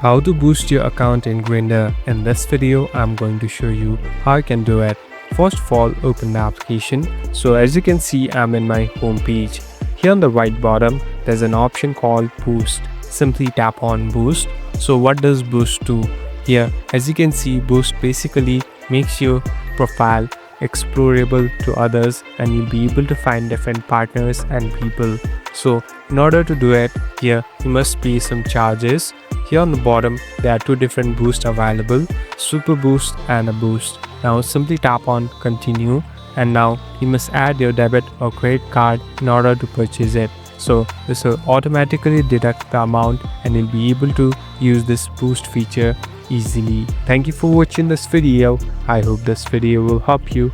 How to boost your account in Grindr. In this video, I'm going to show you how you can do it. First of all, open the application. So as you can see, I'm in my home page. Here on the right bottom, there's an option called Boost. Simply tap on Boost. So what does Boost do? Here, as you can see, Boost basically makes your profile explorable to others and you'll be able to find different partners and people. So in order to do it, here you must pay some charges. Here on the bottom, there are two different boosts available, Super Boost and a Boost. Now simply tap on Continue and now you must add your debit or credit card in order to purchase it. So this will automatically deduct the amount and you'll be able to use this boost feature easily. Thank you for watching this video. I hope this video will help you.